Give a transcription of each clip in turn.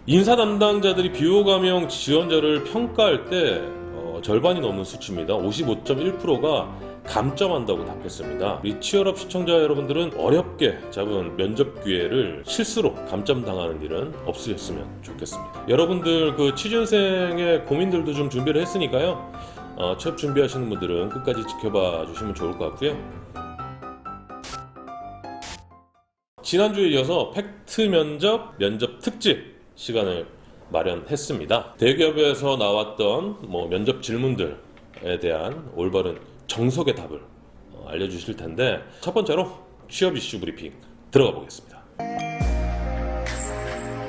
인사 담당자들이 비호감형 지원자를 평가할 때 절반이 넘는 수치입니다. 55.1%가 감점한다고 답했습니다. 우리 치얼업 시청자 여러분들은 어렵게 잡은 면접 기회를 실수로 감점당하는 일은 없으셨으면 좋겠습니다. 여러분들 그 취준생의 고민들도 좀 준비를 했으니까요. 취업 준비하시는 분들은 끝까지 지켜봐 주시면 좋을 것 같고요. 지난주에 이어서 팩트 면접 특집 시간을 마련했습니다. 대기업에서 나왔던 면접 질문들에 대한 올바른 정석의 답을 알려주실 텐데, 첫 번째로 취업 이슈 브리핑 들어가 보겠습니다.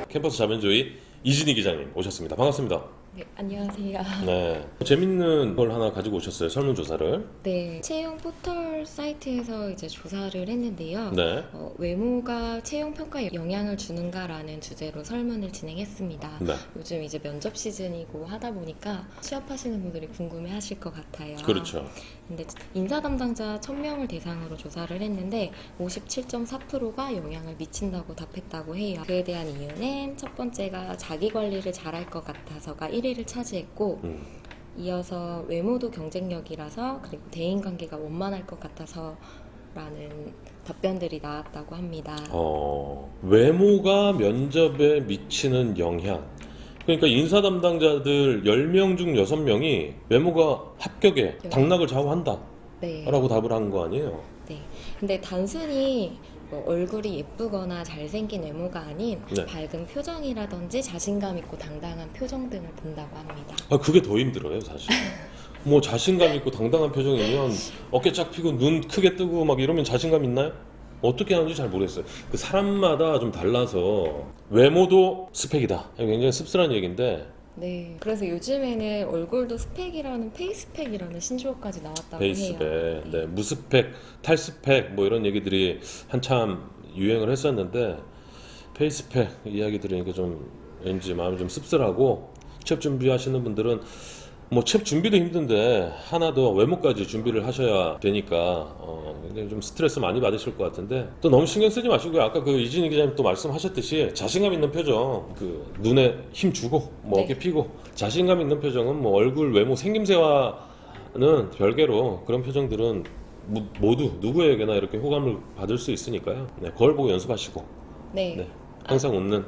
캠퍼스 자변조이 이진희 기자님 오셨습니다. 반갑습니다. 네, 안녕하세요. 네, 재밌는 걸 하나 가지고 오셨어요. 설문조사를. 네, 채용 포털 사이트에서 이제 조사를 했는데요. 네. 외모가 채용 평가에 영향을 주는가라는 주제로 설문을 진행했습니다. 네. 요즘 이제 면접 시즌이고 하다 보니까 취업하시는 분들이 궁금해하실 것 같아요. 그렇죠. 근데 인사 담당자 1000명을 대상으로 조사를 했는데 57.4%가 영향을 미친다고 답했다고 해요. 그에 대한 이유는 첫 번째가 자기 관리를 잘할 것 같아서가 1위를 차지했고, 이어서 외모도 경쟁력이라서, 그리고 대인관계가 원만할 것 같아서 라는 답변들이 나왔다고 합니다. 외모가 면접에 미치는 영향. 그러니까 인사 담당자들 10명 중 6명이 외모가 합격에 당락을 좌우한다 네. 라고 답을 한 거 아니에요? 네. 근데 단순히 얼굴이 예쁘거나 잘생긴 외모가 아닌 네. 밝은 표정이라든지 자신감 있고 당당한 표정 등을 본다고 합니다. 그게 더 힘들어요, 사실. 자신감 있고 당당한 표정이면 어깨 쫙 펴고 눈 크게 뜨고 막 이러면 자신감 있나요? 어떻게 하는지 잘 모르겠어요. 그 사람마다 좀 달라서 외모도 스펙이다. 굉장히 씁쓸한 얘기인데, 네. 그래서 요즘에는 얼굴도 스펙이라는 페이스펙이라는 신조어까지 나왔다고 베이스백, 해요. 네, 무스펙, 탈스펙 이런 얘기들이 한참 유행을 했었는데, 페이스펙 이야기 들으니까 좀 왠지 마음이 좀 씁쓸하고, 취업 준비하시는 분들은 취업 준비도 힘든데 하나 더 외모까지 준비를 하셔야 되니까 굉장히 좀 스트레스 많이 받으실 것 같은데, 또 너무 신경 쓰지 마시고요. 아까 그 이진희 기자님 또 말씀하셨듯이 자신감 있는 표정, 그 눈에 힘 주고 네. 어깨 피고 자신감 있는 표정은 얼굴 외모 생김새와는 별개로 그런 표정들은 모두 누구에게나 이렇게 호감을 받을 수 있으니까요. 네, 거울 보고 연습하시고 네. 네, 항상 웃는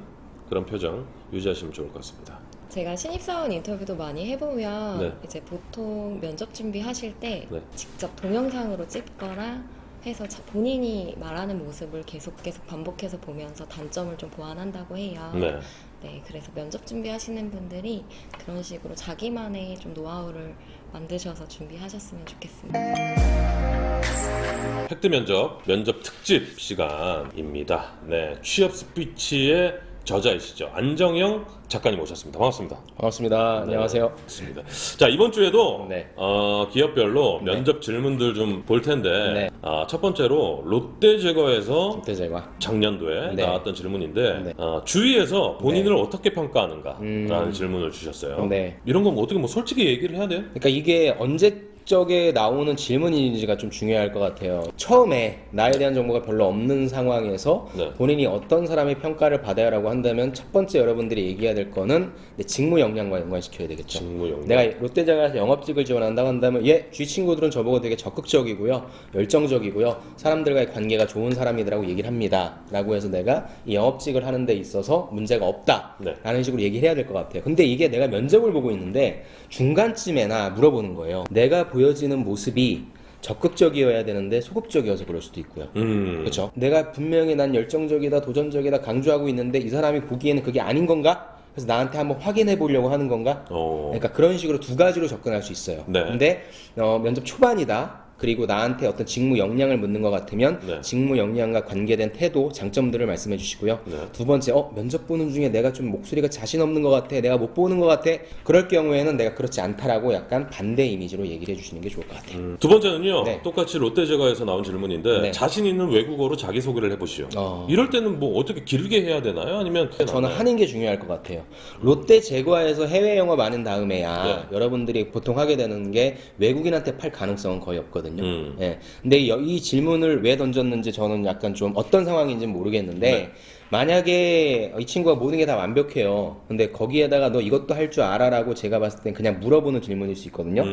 그런 표정 유지하시면 좋을 것 같습니다. 제가 신입사원 인터뷰도 많이 해보면 네. 이제 보통 면접 준비하실 때 네. 직접 동영상으로 찍거나 해서 본인이 말하는 모습을 계속 반복해서 보면서 단점을 좀 보완한다고 해요. 네. 네, 그래서 면접 준비하시는 분들이 그런 식으로 자기만의 좀 노하우를 만드셔서 준비하셨으면 좋겠습니다. 팩트 면접 특집 시간입니다. 네, 취업 스피치의 저자이시죠. 안정영 작가님 오셨습니다. 반갑습니다. 반갑습니다. 네, 안녕하세요. 반갑습니다. 자, 이번 주에도 네. 기업별로 네. 면접 질문들 좀 볼 텐데, 네. 첫 번째로 롯데제과에서 김태재가 작년도에 네. 나왔던 질문인데, 네. 주위에서 본인을 어떻게 평가하는가라는 질문을 주셨어요. 네. 이런 건 어떻게 솔직히 얘기를 해야 돼요? 그러니까 이게 언제적에 나오는 질문인지가 좀 중요할 것 같아요. 처음에 나에 대한 정보가 별로 없는 상황에서 네. 본인이 어떤 사람의 평가를 받아야라고 한다면 첫 번째 여러분들이 얘기해야 될 거는 내 직무 역량과 연관시켜야 되겠죠. 직무 역량. 내가 롯데제과에서 영업직을 지원한다고 한다면 주위 친구들은 저보고 되게 적극적이고요, 열정적이고요, 사람들과의 관계가 좋은 사람이라고 얘기를 합니다 라고 해서 내가 이 영업직을 하는 데 있어서 문제가 없다 네. 라는 식으로 얘기를 해야 될 것 같아요. 근데 이게 내가 면접을 보고 있는데 중간쯤에나 물어보는 거예요. 내가 보여지는 모습이 적극적이어야 되는데 소극적이어서 그럴 수도 있고요. 그렇죠? 내가 분명히 난 열정적이다, 도전적이다 강조하고 있는데 이 사람이 보기에는 그게 아닌 건가? 그래서 나한테 한번 확인해 보려고 하는 건가? 그러니까 그런 식으로 두 가지로 접근할 수 있어요. 네. 근데 면접 초반이다. 그리고 나한테 어떤 직무 역량을 묻는 것 같으면 네. 직무 역량과 관계된 태도, 장점들을 말씀해 주시고요. 네. 두 번째, 면접 보는 중에 내가 좀 목소리가 자신 없는 것 같아, 내가 못 보는 것 같아, 그럴 경우에는 내가 그렇지 않다라고 약간 반대 이미지로 얘기를 해주시는 게 좋을 것 같아요. 두 번째는요. 네. 똑같이 롯데제과에서 나온 질문인데, 네. 자신 있는 외국어로 자기소개를 해보시오. 이럴 때는 어떻게 길게 해야 되나요? 아니면 저는 하는 게 중요할 것 같아요. 롯데 제과에서 해외 영업 하는 다음에야 여러분들이 보통 하게 되는 게 외국인한테 팔 가능성은 거의 없거든요. 예. 근데 이 질문을 왜 던졌는지 저는 약간 좀 어떤 상황인지 모르겠는데 만약에 이 친구가 모든 게 다 완벽해요. 근데 거기에다가 너 이것도 할 줄 알아라고 제가 봤을 땐 그냥 물어보는 질문일 수 있거든요.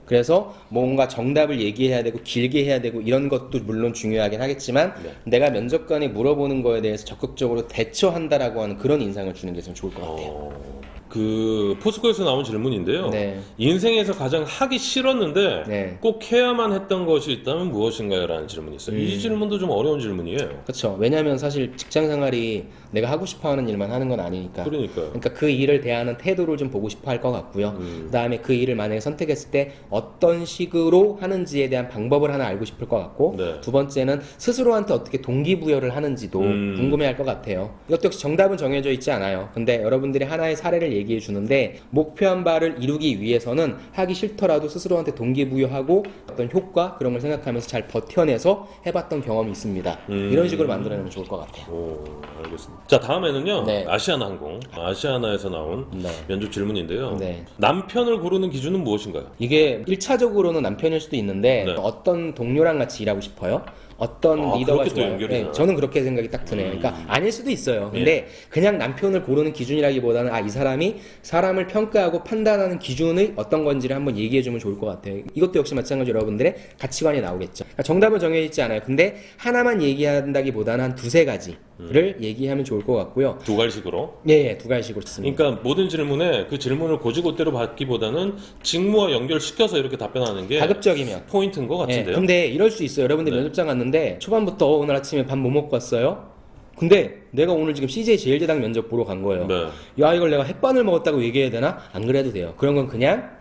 그래서 뭔가 정답을 얘기해야 되고 길게 해야 되고 이런 것도 물론 중요하긴 하겠지만 네. 내가 면접관이 물어보는 거에 대해서 적극적으로 대처한다라고 하는 그런 인상을 주는 게 좀 좋을 것 같아요. 그 포스코에서 나온 질문인데요. 네. 인생에서 가장 하기 싫었는데 네. 꼭 해야만 했던 것이 있다면 무엇인가요? 라는 질문이 있어요. 이 질문도 좀 어려운 질문이에요. 그렇죠. 왜냐하면 사실 직장 생활이 내가 하고 싶어하는 일만 하는 건 아니니까. 그러니까요. 그러니까 그 일을 대하는 태도를 좀 보고 싶어 할 것 같고요. 그다음에 그 일을 만약에 선택했을 때 어떤 식으로 하는지에 대한 방법을 하나 알고 싶을 것 같고 네. 두 번째는 스스로한테 어떻게 동기부여를 하는지도 궁금해할 것 같아요. 이것도 역시 정답은 정해져 있지 않아요. 근데 여러분들이 하나의 사례를 얘기해 주는데 목표한 바를 이루기 위해서는 하기 싫더라도 스스로한테 동기부여하고 어떤 효과 그런 걸 생각하면서 잘 버텨내서 해봤던 경험이 있습니다. 이런 식으로 만들어내면 좋을 것 같아요. 오, 알겠습니다. 자, 다음에는요. 네. 아시아나항공. 아시아나에서 나온 네. 면접 질문인데요. 네. 남편을 고르는 기준은 무엇인가요? 이게 1차적으로는 남편일 수도 있는데 네. 어떤 동료랑 같이 일하고 싶어요? 어떤 아, 리더가 그렇게 또 좋아요? 연결이 되나요? 저는 그렇게 생각이 딱 드네요. 그러니까 아닐 수도 있어요. 근데 그냥 남편을 고르는 기준이라기보다는 이 사람이 사람을 평가하고 판단하는 기준의 어떤 건지를 한번 얘기해주면 좋을 것 같아요. 이것도 역시 마찬가지로 여러분들의 가치관이 나오겠죠. 그러니까 정답은 정해져 있지 않아요. 근데 하나만 얘기한다기보다는 한 두세 가지를 얘기하면 좋을 것 같고요. 두 가지식으로. 예, 두 가지식으로 씁니다. 그러니까 모든 질문에 그 질문을 고지고대로 받기보다는 직무와 연결시켜서 이렇게 답변하는 게 가급적이면. 포인트인 것 같은데요. 근데 이럴 수 있어요. 여러분들 면접장 갔는데 초반부터 오늘 아침에 밥 뭐 먹고 왔어요? 근데 내가 오늘 지금 CJ 제일제당 면접 보러 간 거예요. 네. 야, 이걸 내가 햇반을 먹었다고 얘기해야 되나? 안 그래도 돼요. 그런 건 그냥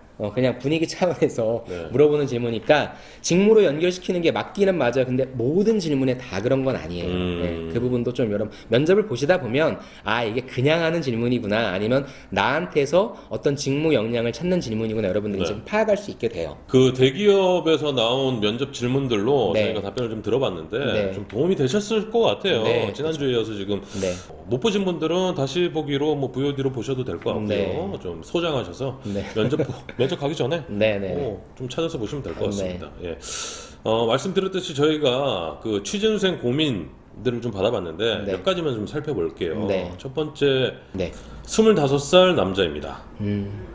분위기 차원에서 네. 물어보는 질문이니까 직무로 연결시키는 게 맞기는 맞아요. 근데 모든 질문에 다 그런 건 아니에요. 네, 그 부분도 좀 여러분 면접을 보시다 보면 이게 그냥 하는 질문이구나 아니면 나한테서 어떤 직무 역량을 찾는 질문이구나 여러분들이 네. 좀 파악할 수 있게 돼요. 그 대기업에서 나온 면접 질문들로 네. 저희가 답변을 좀 들어봤는데 네. 좀 도움이 되셨을 것 같아요. 네, 지난주에 이어서 지금 네. 못 보신 분들은 다시 보기로 VOD로 보셔도 될 것 같고요. 네. 좀 소장하셔서 네. 면접 가기 전에 네네. 좀 찾아서 보시면 될 것 같습니다. 예. 말씀드렸듯이 저희가 그 취준생 고민들을 좀 받아봤는데 네. 몇 가지만 좀 살펴볼게요. 네. 첫 번째, 네. 25살 남자입니다.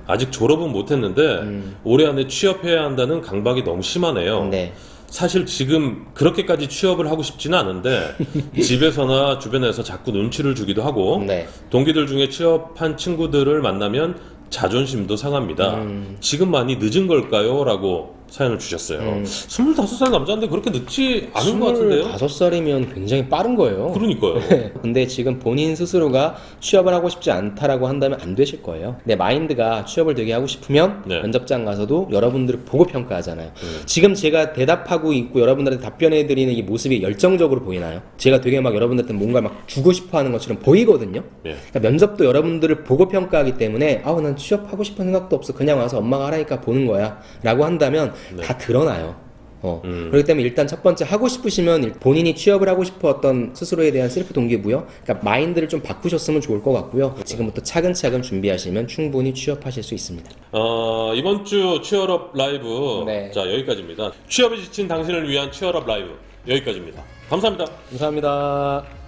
아직 졸업은 못했는데 올해 안에 취업해야 한다는 강박이 너무 심하네요. 네. 사실 지금 그렇게까지 취업을 하고 싶지는 않은데 집에서나 주변에서 자꾸 눈치를 주기도 하고 네. 동기들 중에 취업한 친구들을 만나면 자존심도 상합니다. 지금 많이 늦은 걸까요? 라고 사연을 주셨어요. 25살 남자인데 그렇게 늦지 않은 것 같은데요? 25살이면 굉장히 빠른 거예요. 그러니까요. 근데 지금 본인 스스로가 취업을 하고 싶지 않다라고 한다면 안 되실 거예요. 내 마인드가 취업을 되게 하고 싶으면 네. 면접장 가서도 여러분들을 보고 평가하잖아요. 지금 제가 대답하고 있고 여러분들한테 답변해드리는 이 모습이 열정적으로 보이나요? 제가 되게 막 여러분들한테 뭔가 막 주고 싶어 하는 것처럼 보이거든요. 예. 그러니까 면접도 여러분들을 보고 평가하기 때문에 난 취업하고 싶은 생각도 없어. 그냥 와서 엄마가 하라니까 보는 거야. 라고 한다면 다 드러나요. 그렇기 때문에 일단 첫 번째 하고 싶으시면 본인이 취업을 하고 싶었던 스스로에 대한 셀프 동기부여, 그러니까 마인드를 좀 바꾸셨으면 좋을 것 같고요. 지금부터 차근차근 준비하시면 충분히 취업하실 수 있습니다. 이번 주 취업업 라이브 네. 자 여기까지입니다. 취업에 지친 당신을 위한 취업업 라이브 여기까지입니다. 감사합니다. 감사합니다.